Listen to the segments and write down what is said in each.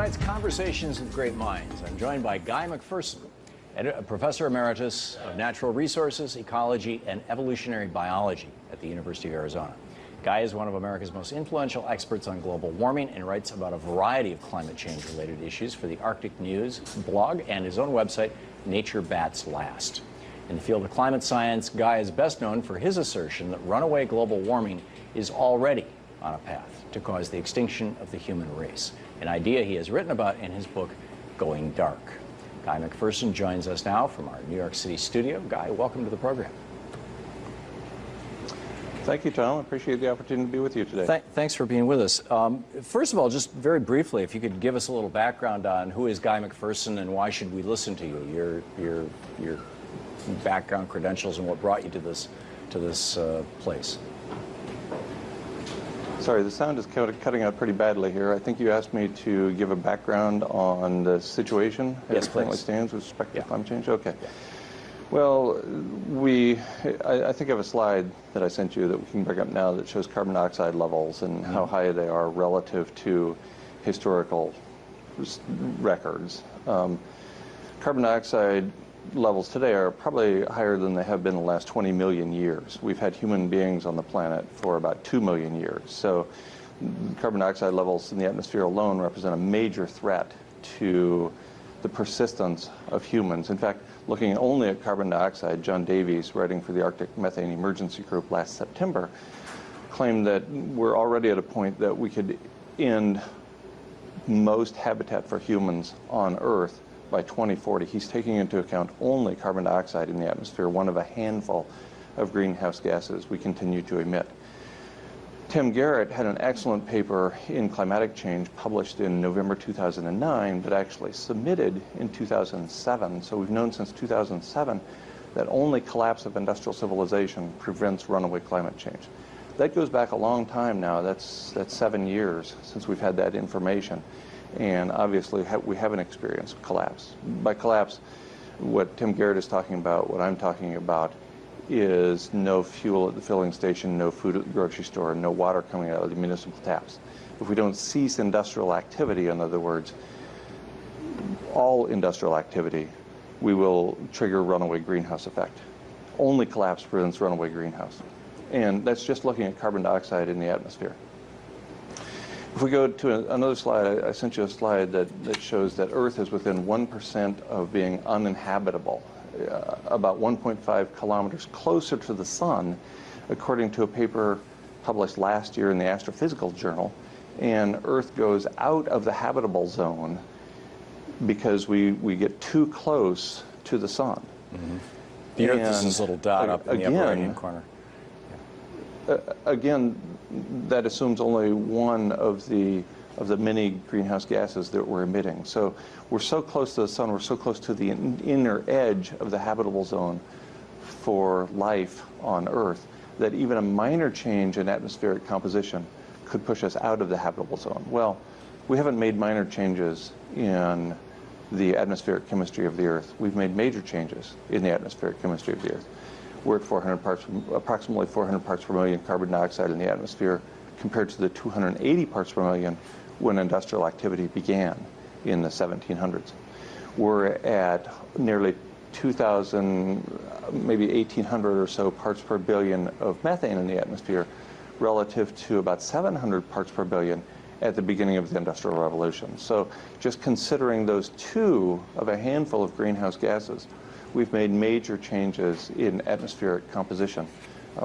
tonight's Conversations with Great Minds. I'm joined by Guy McPherson, Professor Emeritus of Natural Resources, Ecology, and Evolutionary Biology at the University of Arizona. Guy is one of America's most influential experts on global warming and writes about a variety of climate change-related issues for the Arctic News blog and his own website, Nature Bats Last. In the field of climate science, Guy is best known for his assertion that runaway global warming is already on a path to cause the extinction of the human race, an idea he has written about in his book, Going Dark. Guy McPherson joins us now from our New York City studio. Guy, welcome to the program. Thank you, Tom. I appreciate the opportunity to be with you today. Thanks for being with us. First of all, just very briefly, if you could give us a little background on who is Guy McPherson and why should we listen to you, your background, credentials, and what brought you to this place. Sorry, the sound is cutting out pretty badly here. I think you asked me to give a background on the situation as it currently stands with respect to climate change. Okay. Yeah. Well, I think I have a slide that I sent you that we can bring up now that shows carbon dioxide levels and how high they are relative to historical records. Carbon dioxide levels today are probably higher than they have been in the last 20 million years. We've had human beings on the planet for about 2 million years. So carbon dioxide levels in the atmosphere alone represent a major threat to the persistence of humans. In fact, looking only at carbon dioxide, John Davies, writing for the Arctic Methane Emergency Group last September, claimed that we're already at a point that we could end most habitat for humans on Earth by 2040. He's taking into account only carbon dioxide in the atmosphere, one of a handful of greenhouse gases we continue to emit. Tim Garrett had an excellent paper in Climatic Change published in November 2009, but actually submitted in 2007. So we've known since 2007 that only collapse of industrial civilization prevents runaway climate change. That goes back a long time now. That's 7 years since we've had that information. And obviously we haven't experienced collapse. By collapse, what Tim Garrett is talking about, what I'm talking about, is no fuel at the filling station, no food at the grocery store, no water coming out of the municipal taps. If we don't cease industrial activity, in other words, all industrial activity, we will trigger runaway greenhouse effect. Only collapse prevents runaway greenhouse. And that's just looking at carbon dioxide in the atmosphere. If we go to another slide, I sent you a slide that shows that Earth is within 1% of being uninhabitable, about 1.5 kilometers closer to the sun, according to a paper published last year in the Astrophysical Journal. And Earth goes out of the habitable zone because we get too close to the sun. Mm-hmm. The Earth is this little dot up in the upper right-hand corner. Again, that assumes only one of the many greenhouse gases that we're emitting. So we're so close to the sun, we're so close to the inner edge of the habitable zone for life on Earth that even a minor change in atmospheric composition could push us out of the habitable zone. Well, we haven't made minor changes in the atmospheric chemistry of the Earth. We've made major changes in the atmospheric chemistry of the Earth. We're at approximately 400 parts per million carbon dioxide in the atmosphere compared to the 280 parts per million when industrial activity began in the 1700s. We're at nearly 2,000, maybe 1,800 or so parts per billion of methane in the atmosphere relative to about 700 parts per billion at the beginning of the Industrial Revolution. So just considering those two of a handful of greenhouse gases, we've made major changes in atmospheric composition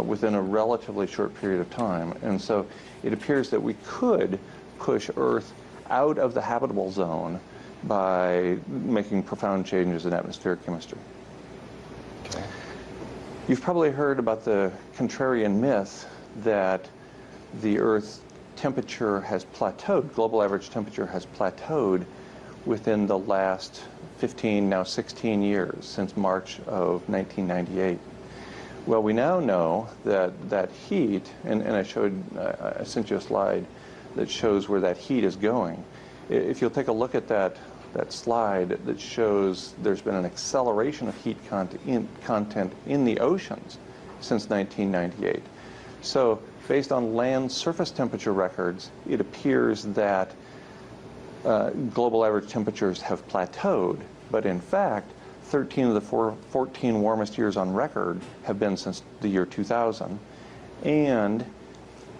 within a relatively short period of time. And so it appears that we could push Earth out of the habitable zone by making profound changes in atmospheric chemistry. Okay. You've probably heard about the contrarian myth that the Earth's temperature has plateaued, global average temperature has plateaued within the last 15, now 16 years, since March of 1998. Well, we now know that heat, and I sent you a slide that shows where that heat is going. If you'll take a look at that slide that shows there's been an acceleration of heat content in the oceans since 1998. So based on land surface temperature records, it appears that global average temperatures have plateaued, but in fact, 13 of the 14 warmest years on record have been since the year 2000, and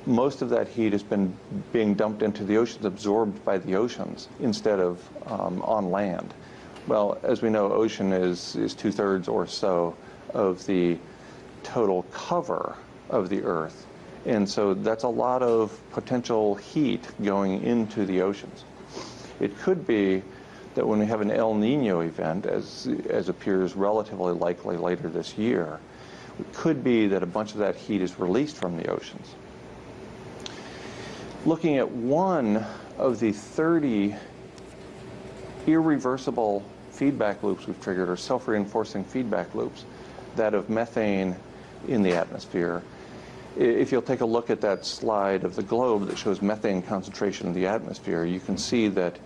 most of that heat has been being dumped into the oceans, absorbed by the oceans, instead of on land. Well, as we know, ocean is 2/3 or so of the total cover of the Earth. And so that's a lot of potential heat going into the oceans. It could be that when we have an El Nino event, as appears relatively likely later this year, it could be that a bunch of that heat is released from the oceans. Looking at one of the 30 irreversible feedback loops we've triggered, or self-reinforcing feedback loops, that of methane in the atmosphere. If you'll take a look at that slide of the globe that shows methane concentration in the atmosphere, you can see that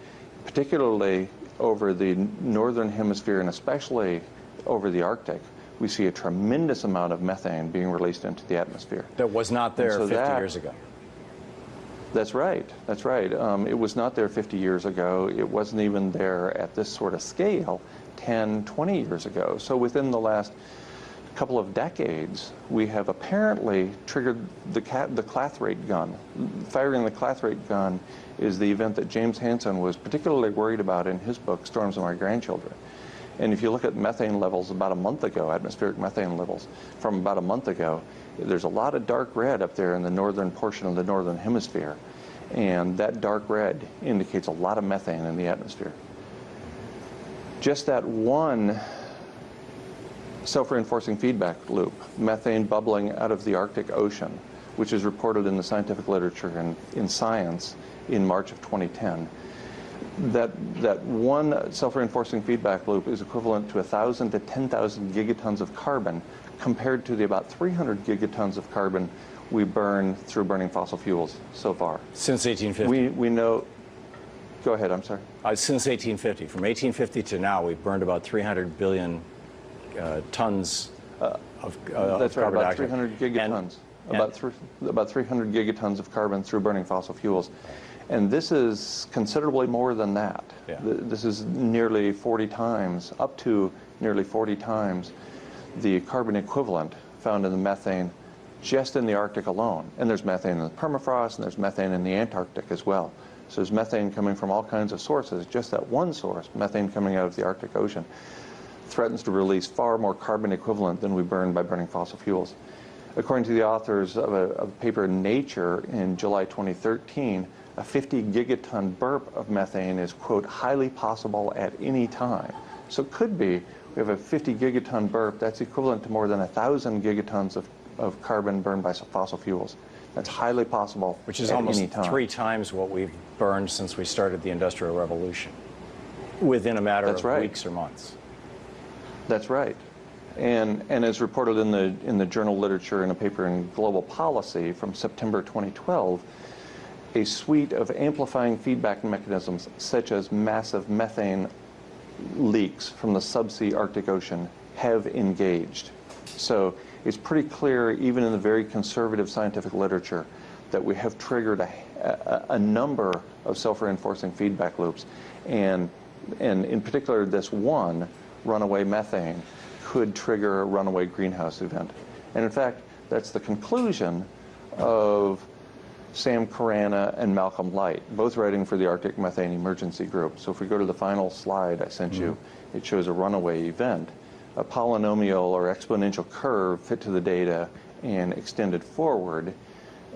particularly over the northern hemisphere and especially over the Arctic, we see a tremendous amount of methane being released into the atmosphere. That was not there 50 years ago. That's right. That's right. It was not there 50 years ago. It wasn't even there at this sort of scale 10, 20 years ago. So within the last couple of decades, we have apparently triggered the clathrate gun. Firing the clathrate gun is the event that James Hansen was particularly worried about in his book, Storms of My Grandchildren. And if you look at methane levels about a month ago, atmospheric methane levels from about a month ago, there's a lot of dark red up there in the northern portion of the northern hemisphere. And that dark red indicates a lot of methane in the atmosphere. Just that one self-reinforcing feedback loop, methane bubbling out of the Arctic Ocean, which is reported in the scientific literature in Science in March of 2010. That one self-reinforcing feedback loop is equivalent to 1,000 to 10,000 gigatons of carbon, compared to the about 300 gigatons of carbon we burn through burning fossil fuels so far. Since 1850. We know, go ahead, I'm sorry. Since 1850. From 1850 to now, we've burned about 300 billion tons of that's right, carbon about dioxide. 300 gigatons. About 300 gigatons of carbon through burning fossil fuels. And this is considerably more than that. Yeah. This is nearly 40 times, up to nearly 40 times the carbon equivalent found in the methane just in the Arctic alone. And there's methane in the permafrost, and there's methane in the Antarctic as well. So there's methane coming from all kinds of sources. Just that one source, methane coming out of the Arctic Ocean, threatens to release far more carbon equivalent than we burn by burning fossil fuels. According to the authors of a paper in Nature in July 2013, a 50 gigaton burp of methane is, quote, highly possible at any time. So it could be, we have a 50 gigaton burp, that's equivalent to more than 1,000 gigatons of carbon burned by fossil fuels. That's highly possible Which is at almost any time. 3 times what we've burned since we started the Industrial Revolution, within a matter of weeks or months. That's right. And as reported in the journal literature in a paper in Global Policy from September 2012, a suite of amplifying feedback mechanisms such as massive methane leaks from the subsea Arctic Ocean have engaged. So it's pretty clear, even in the very conservative scientific literature, that we have triggered a number of self-reinforcing feedback loops. And in particular, this one, runaway methane, could trigger a runaway greenhouse event. And in fact, that's the conclusion of Sam Carana and Malcolm Light, both writing for the Arctic Methane Emergency Group. So if we go to the final slide I sent you, it shows a runaway event, a polynomial or exponential curve fit to the data and extended forward,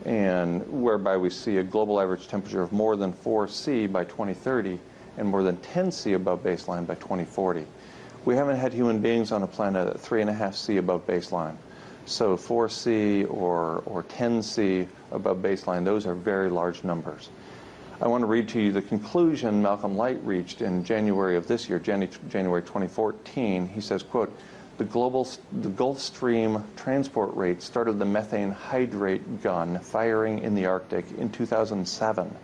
and whereby we see a global average temperature of more than 4 C by 2030 and more than 10 C above baseline by 2040. We haven't had human beings on a planet at 3.5 C above baseline. So 4 C or 10 C above baseline, those are very large numbers. I want to read to you the conclusion Malcolm Light reached in January of this year, January 2014. He says, quote, the Gulf Stream transport rate started the methane hydrate gun firing in the Arctic in 2007,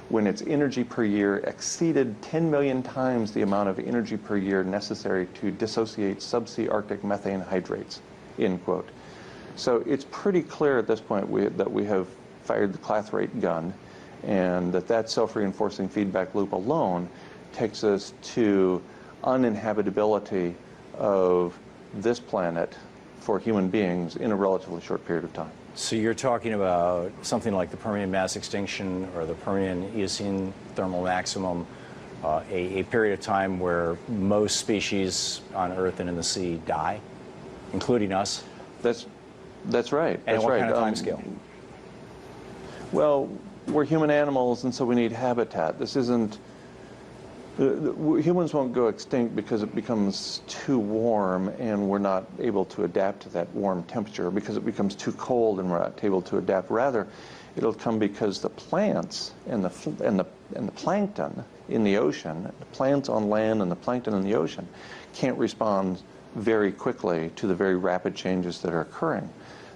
when its energy per year exceeded 10 million times the amount of energy per year necessary to dissociate subsea Arctic methane hydrates, end quote. So it's pretty clear at this point that we have fired the clathrate gun, and that self-reinforcing feedback loop alone takes us to uninhabitability of this planet for human beings in a relatively short period of time. So you're talking about something like the Permian mass extinction or the Permian Eocene thermal maximum, a period of time where most species on Earth and in the sea die, including us? That's right. And that's what right. kind of time scale? Well, we're human animals, and so we need habitat. This isn't... humans won't go extinct because it becomes too warm and we're not able to adapt to that warm temperature, because it becomes too cold and we're not able to adapt. Rather, it'll come because the plants and the plankton in the ocean, the plants on land and the plankton in the ocean, can't respond very quickly to the very rapid changes that are occurring.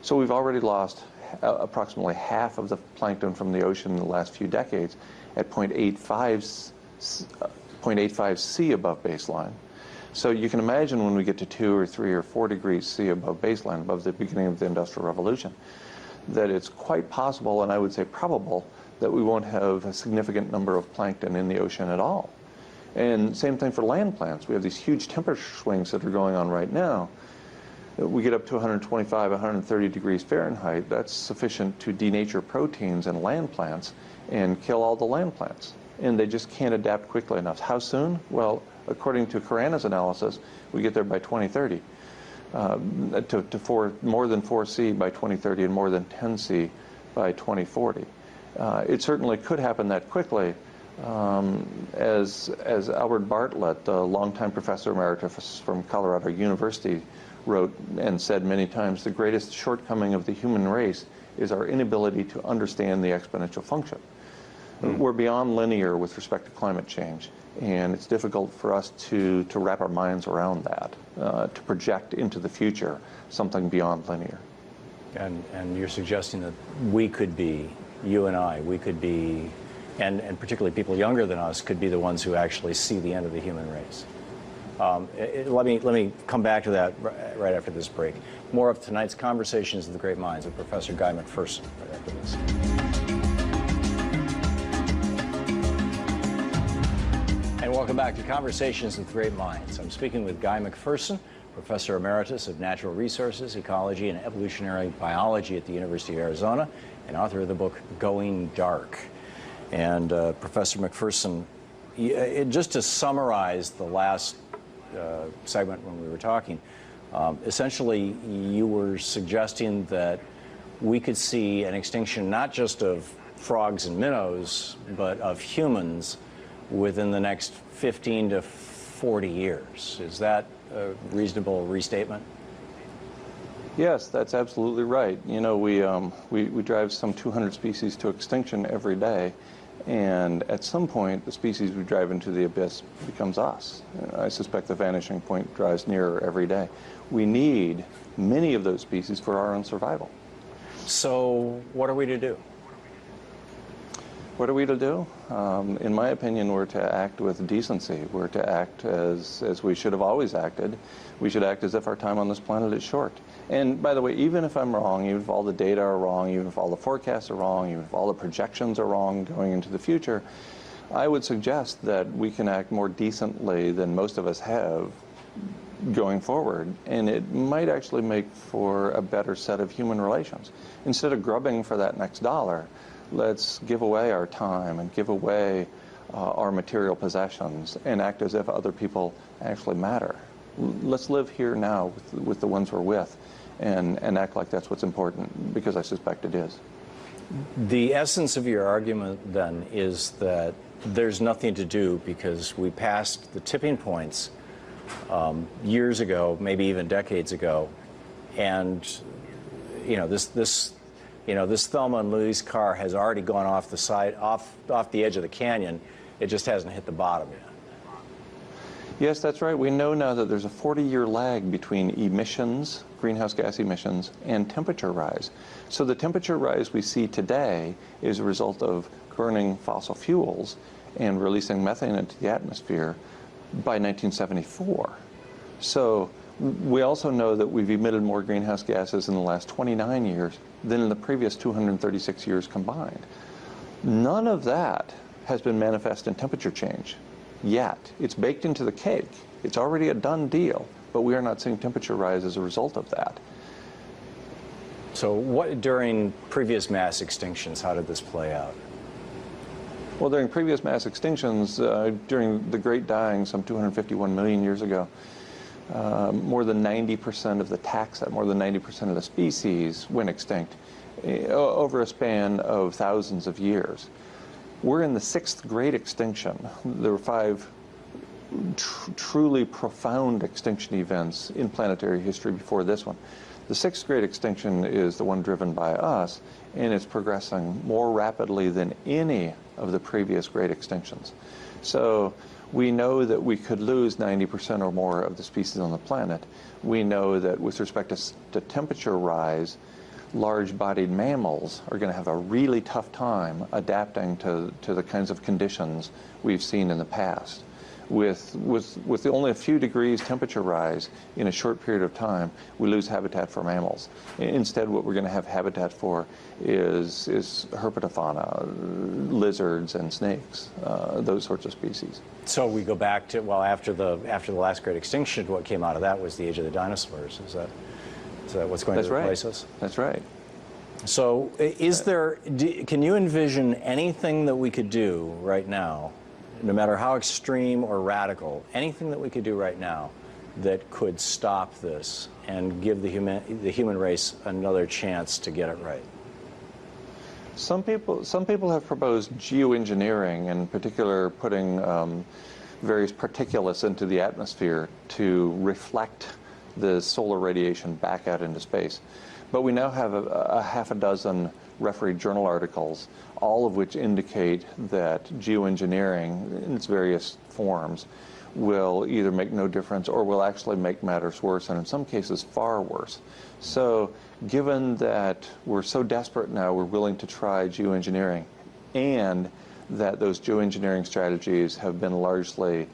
So we've already lost approximately half of the plankton from the ocean in the last few decades at 0.85 C above baseline. So you can imagine when we get to 2 or 3 or 4 degrees C above baseline, above the beginning of the Industrial Revolution, that it's quite possible, and I would say probable, that we won't have a significant number of plankton in the ocean at all. And same thing for land plants. We have these huge temperature swings that are going on right now. We get up to 125, 130 degrees Fahrenheit. That's sufficient to denature proteins in land plants and kill all the land plants. And they just can't adapt quickly enough. How soon? Well, according to Carana's analysis, we get there by 2030, to more than 4C by 2030 and more than 10C by 2040. It certainly could happen that quickly. As Albert Bartlett, the longtime professor emeritus from Colorado University, wrote and said many times, the greatest shortcoming of the human race is our inability to understand the exponential function. We're beyond linear with respect to climate change, and it's difficult for us to wrap our minds around that, to project into the future something beyond linear. And you're suggesting that we could be, you and I, we could be, and particularly people younger than us, could be the ones who actually see the end of the human race. Let me come back to that right after this break. More of tonight's Conversations of the Great Minds with Professor Guy McPherson right after this. And welcome back to Conversations with Great Minds. I'm speaking with Guy McPherson, Professor Emeritus of Natural Resources, Ecology, and Evolutionary Biology at the University of Arizona, and author of the book Going Dark. And Professor McPherson, just to summarize the last segment when we were talking, essentially you were suggesting that we could see an extinction not just of frogs and minnows, but of humans within the next 15 to 40 years. Is that a reasonable restatement? Yes, that's absolutely right. You know, we drive some 200 species to extinction every day, and at some point the species we drive into the abyss becomes us. I suspect the vanishing point drives nearer every day. We need many of those species for our own survival. So what are we to do? What are we to do? In my opinion, we're to act with decency. We're to act as we should have always acted. We should act as if our time on this planet is short. And by the way, even if I'm wrong, even if all the data are wrong, even if all the forecasts are wrong, even if all the projections are wrong going into the future, I would suggest that we can act more decently than most of us have going forward, and it might actually make for a better set of human relations. Instead of grubbing for that next dollar, let's give away our time and give away our material possessions and act as if other people actually matter. Let's live here now with the ones we're with and act like that's what's important, because I suspect it is. The essence of your argument then is that there's nothing to do because we passed the tipping points years ago, maybe even decades ago, and this Thelma and Louise car has already gone off the side, off the edge of the canyon. It just hasn't hit the bottom yet. Yes, that's right. We know now that there's a 40-year lag between emissions, greenhouse gas emissions, and temperature rise. So the temperature rise we see today is a result of burning fossil fuels and releasing methane into the atmosphere by 1974. So we also know that we've emitted more greenhouse gases in the last 29 years than in the previous 236 years combined. None of that has been manifest in temperature change yet. It's baked into the cake. It's already a done deal, but we are not seeing temperature rise as a result of that. So what, during previous mass extinctions, how did this play out? Well, during previous mass extinctions, during the Great Dying some 251 million years ago, more than 90% of the taxa, more than 90% of the species went extinct over a span of thousands of years. We're in the 6th great extinction. There were 5 truly profound extinction events in planetary history before this one. The 6th great extinction is the one driven by us, and it's progressing more rapidly than any of the previous great extinctions. So we know that we could lose 90% or more of the species on the planet. We know that with respect to temperature rise, large-bodied mammals are going to have a really tough time adapting to the kinds of conditions we've seen in the past. With only a few degrees temperature rise in a short period of time, we lose habitat for mammals. Instead, what we're going to have habitat for is herpetofauna, lizards and snakes, those sorts of species. So we go back to, well, after the last great extinction, what came out of that was the age of the dinosaurs. Is that what's going to replace us? That's right. So can you envision anything that we could do right now, no matter how extreme or radical, anything that we could do right now that could stop this and give the human race another chance to get it right? Some people have proposed geoengineering, in particular putting various particulates into the atmosphere to reflect the solar radiation back out into space. But we now have a half a dozen refereed journal articles, all of which indicate that geoengineering in its various forms will either make no difference or will actually make matters worse, and in some cases far worse. So given that we're so desperate now, we're willing to try geoengineering, and that those geoengineering strategies have been largely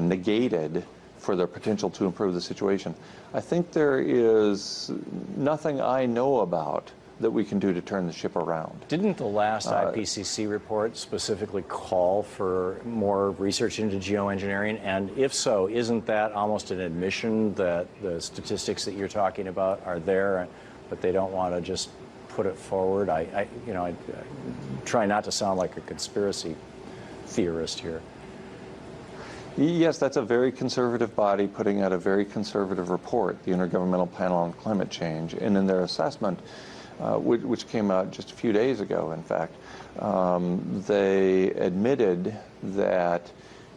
negated for their potential to improve the situation, I think there is nothing I know about that we can do to turn the ship around. Didn't the last IPCC report specifically call for more research into geoengineering? And if so, isn't that almost an admission that the statistics that you're talking about are there, but they don't want to just put it forward? I try not to sound like a conspiracy theorist here. Yes, that's a very conservative body putting out a very conservative report, the Intergovernmental Panel on Climate Change, and in their assessment, which came out just a few days ago, in fact, they admitted that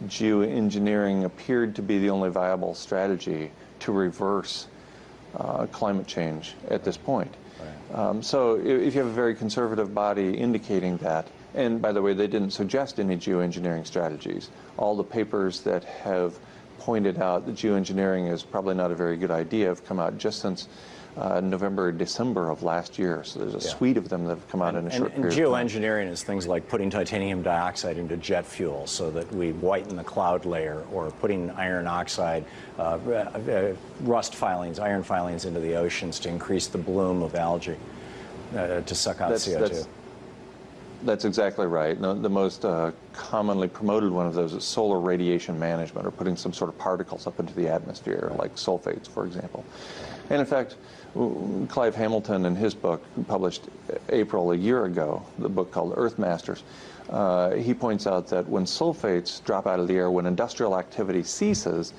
geoengineering appeared to be the only viable strategy to reverse climate change at this point. Right. So if you have a very conservative body indicating that, and by the way, they didn't suggest any geoengineering strategies. All the papers that have pointed out that geoengineering is probably not a very good idea have come out just since November or December of last year. So there's a suite of them that have come out in a short period of time. And geoengineering is things like putting titanium dioxide into jet fuel so that we whiten the cloud layer, or putting iron oxide, rust filings, iron filings into the oceans to increase the bloom of algae, to suck out CO2. That's exactly right. The most commonly promoted one of those is solar radiation management, or putting some sort of particles up into the atmosphere, like sulfates, for example. And in fact, Clive Hamilton, in his book, published April a year ago, the book called Earth Masters, he points out that when sulfates drop out of the air, when industrial activity ceases,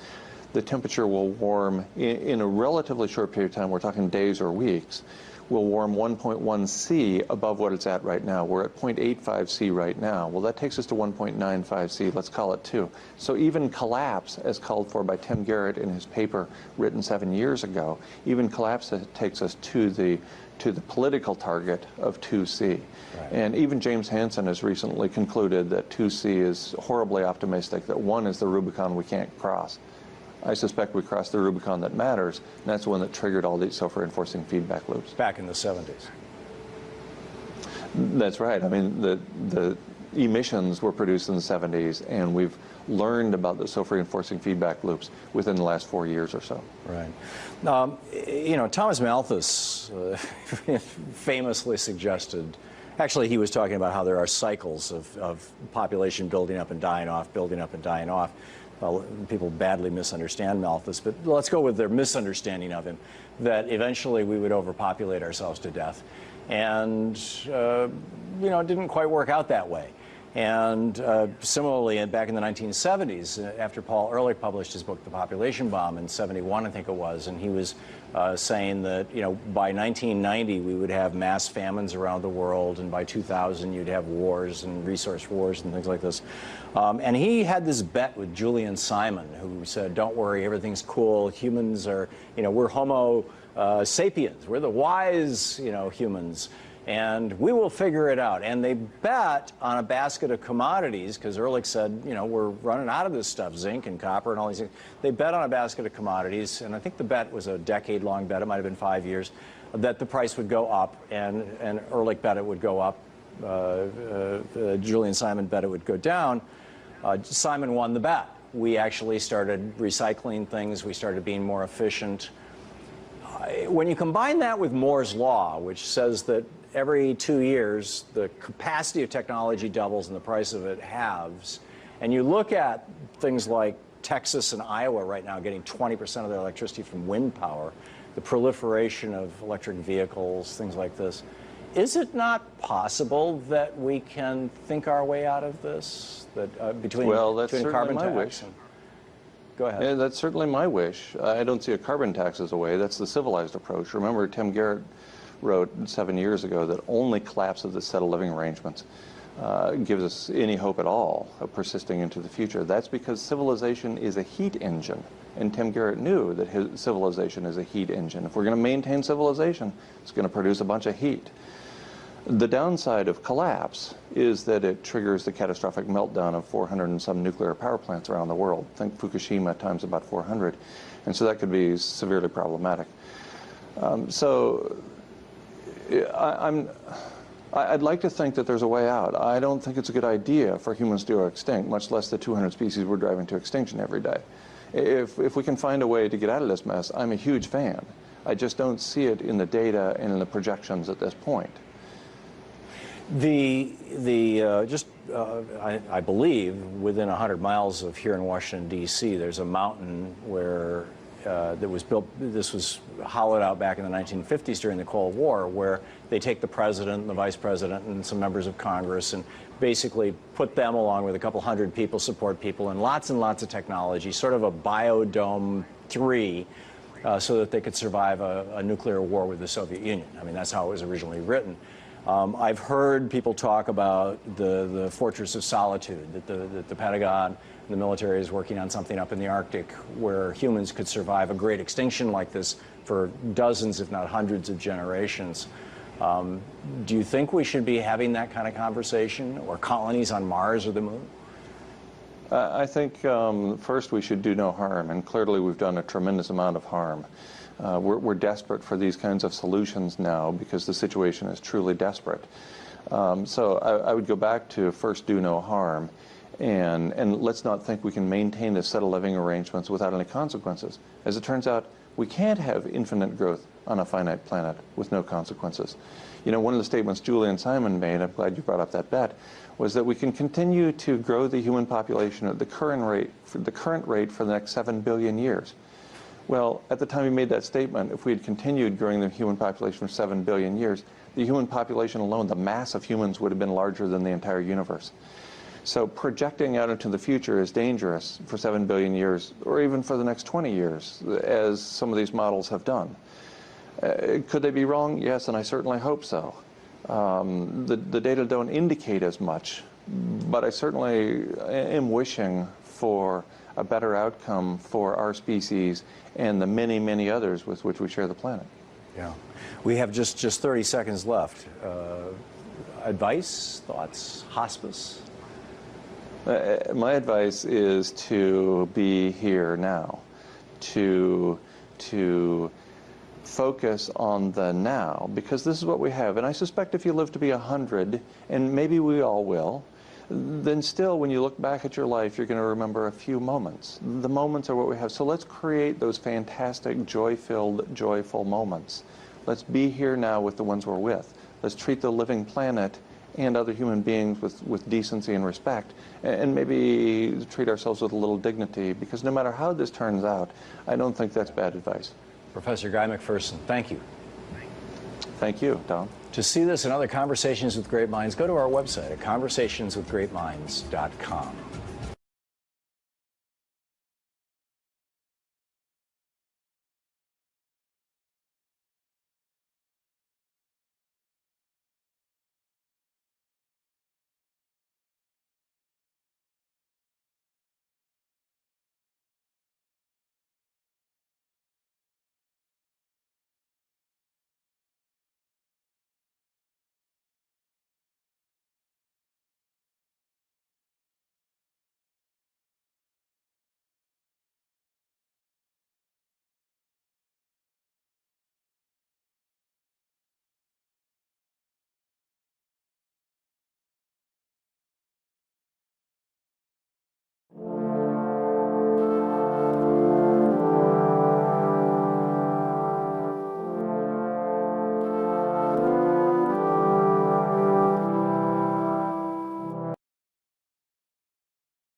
the temperature will warm in a relatively short period of time, we're talking days or weeks, will warm 1.1 C above what it's at right now. We're at 0.85 C right now. Well, that takes us to 1.95 C, let's call it 2. So even collapse, as called for by Tim Garrett in his paper written 7 years ago, even collapse takes us to the political target of 2 C. Right. And even James Hansen has recently concluded that 2 C is horribly optimistic, that 1 is the Rubicon we can't cross. I suspect we crossed the Rubicon that matters, and that's the one that triggered all these self-reinforcing feedback loops. Back in the 70s. That's right. I mean, the emissions were produced in the 70s, and we've learned about the self-reinforcing feedback loops within the last 4 years or so. Right. Thomas Malthus famously suggested Actually, he was talking about how there are cycles of population building up and dying off, building up and dying off. People badly misunderstand Malthus, but let's go with their misunderstanding of him, that eventually we would overpopulate ourselves to death. And, you know, it didn't quite work out that way. And similarly, back in the 1970s, after Paul Ehrlich published his book, The Population Bomb, in '71, I think it was, and he was saying that, you know, by 1990 we would have mass famines around the world, and by 2000 you'd have wars and resource wars and things like this. And he had this bet with Julian Simon, who said, don't worry, everything's cool, humans are, you know, we're Homo sapiens, we're the wise, you know, humans. And we will figure it out. And they bet on a basket of commodities, because Ehrlich said, you know, we're running out of this stuff, zinc and copper and all these things. They bet on a basket of commodities, and I think the bet was a decade-long bet, it might have been 5 years, that the price would go up, and Ehrlich bet it would go up. Julian Simon bet it would go down. Simon won the bet. We actually started recycling things. We started being more efficient. When you combine that with Moore's law, which says that every 2 years the capacity of technology doubles and the price of it halves, and you look at things like Texas and Iowa right now getting 20% of their electricity from wind power, the proliferation of electric vehicles, things like this, is it not possible that we can think our way out of this? That between carbon tax and, go ahead. Yeah, that's certainly my wish. I don't see a carbon tax as a way. That's the civilized approach. Remember, Tim Garrett wrote 7 years ago that only collapse of the set of living arrangements gives us any hope at all of persisting into the future. That's because civilization is a heat engine. And Tim Garrett knew that his civilization is a heat engine. If we're going to maintain civilization, it's going to produce a bunch of heat. The downside of collapse is that it triggers the catastrophic meltdown of 400 and some nuclear power plants around the world. Think Fukushima times about 400. And so that could be severely problematic. I'd like to think that there's a way out. I don't think it's a good idea for humans to go extinct, much less the 200 species we're driving to extinction every day. If we can find a way to get out of this mess, I'm a huge fan. I just don't see it in the data and in the projections at this point. I believe within 100 miles of here in Washington, D.C., there's a mountain where that was built, this was hollowed out back in the 1950s during the Cold War, where they take the president and the vice president and some members of Congress and basically put them along with a couple hundred people, support people, and lots of technology, sort of a Biodome 3, so that they could survive a nuclear war with the Soviet Union. I mean, that's how it was originally written. I've heard people talk about the Fortress of Solitude, that the Pentagon and the military is working on something up in the Arctic where humans could survive a great extinction like this for dozens, if not hundreds of generations. Do you think we should be having that kind of conversation, or colonies on Mars or the Moon? I think first we should do no harm, and clearly we've done a tremendous amount of harm. We're desperate for these kinds of solutions now because the situation is truly desperate. So I would go back to first do no harm, and let's not think we can maintain this set of living arrangements without any consequences. As it turns out, we can't have infinite growth on a finite planet with no consequences. You know, one of the statements Julian Simon made, I'm glad you brought up that bet, was that we can continue to grow the human population at the current rate for the next 7 billion years. Well, at the time he made that statement, if we had continued growing the human population for 7 billion years, the human population alone, the mass of humans, would have been larger than the entire universe. So projecting out into the future is dangerous for 7 billion years, or even for the next 20 years, as some of these models have done. Could they be wrong? Yes, and I certainly hope so. The data don't indicate as much, but I certainly am wishing for a better outcome for our species and the many, many others with which we share the planet. Yeah. We have just 30 seconds left. Advice, thoughts, hospice? My advice is to be here now, to focus on the now, because this is what we have. And I suspect if you live to be 100, and maybe we all will, then still, when you look back at your life, you're going to remember a few moments. The moments are what we have. So let's create those fantastic, joy-filled, joyful moments. Let's be here now with the ones we're with. Let's treat the living planet and other human beings with decency and respect, and maybe treat ourselves with a little dignity, because no matter how this turns out, I don't think that's bad advice. Professor Guy McPherson, thank you. Thank you, Tom. To see this and other Conversations with Great Minds, go to our website at conversationswithgreatminds.com.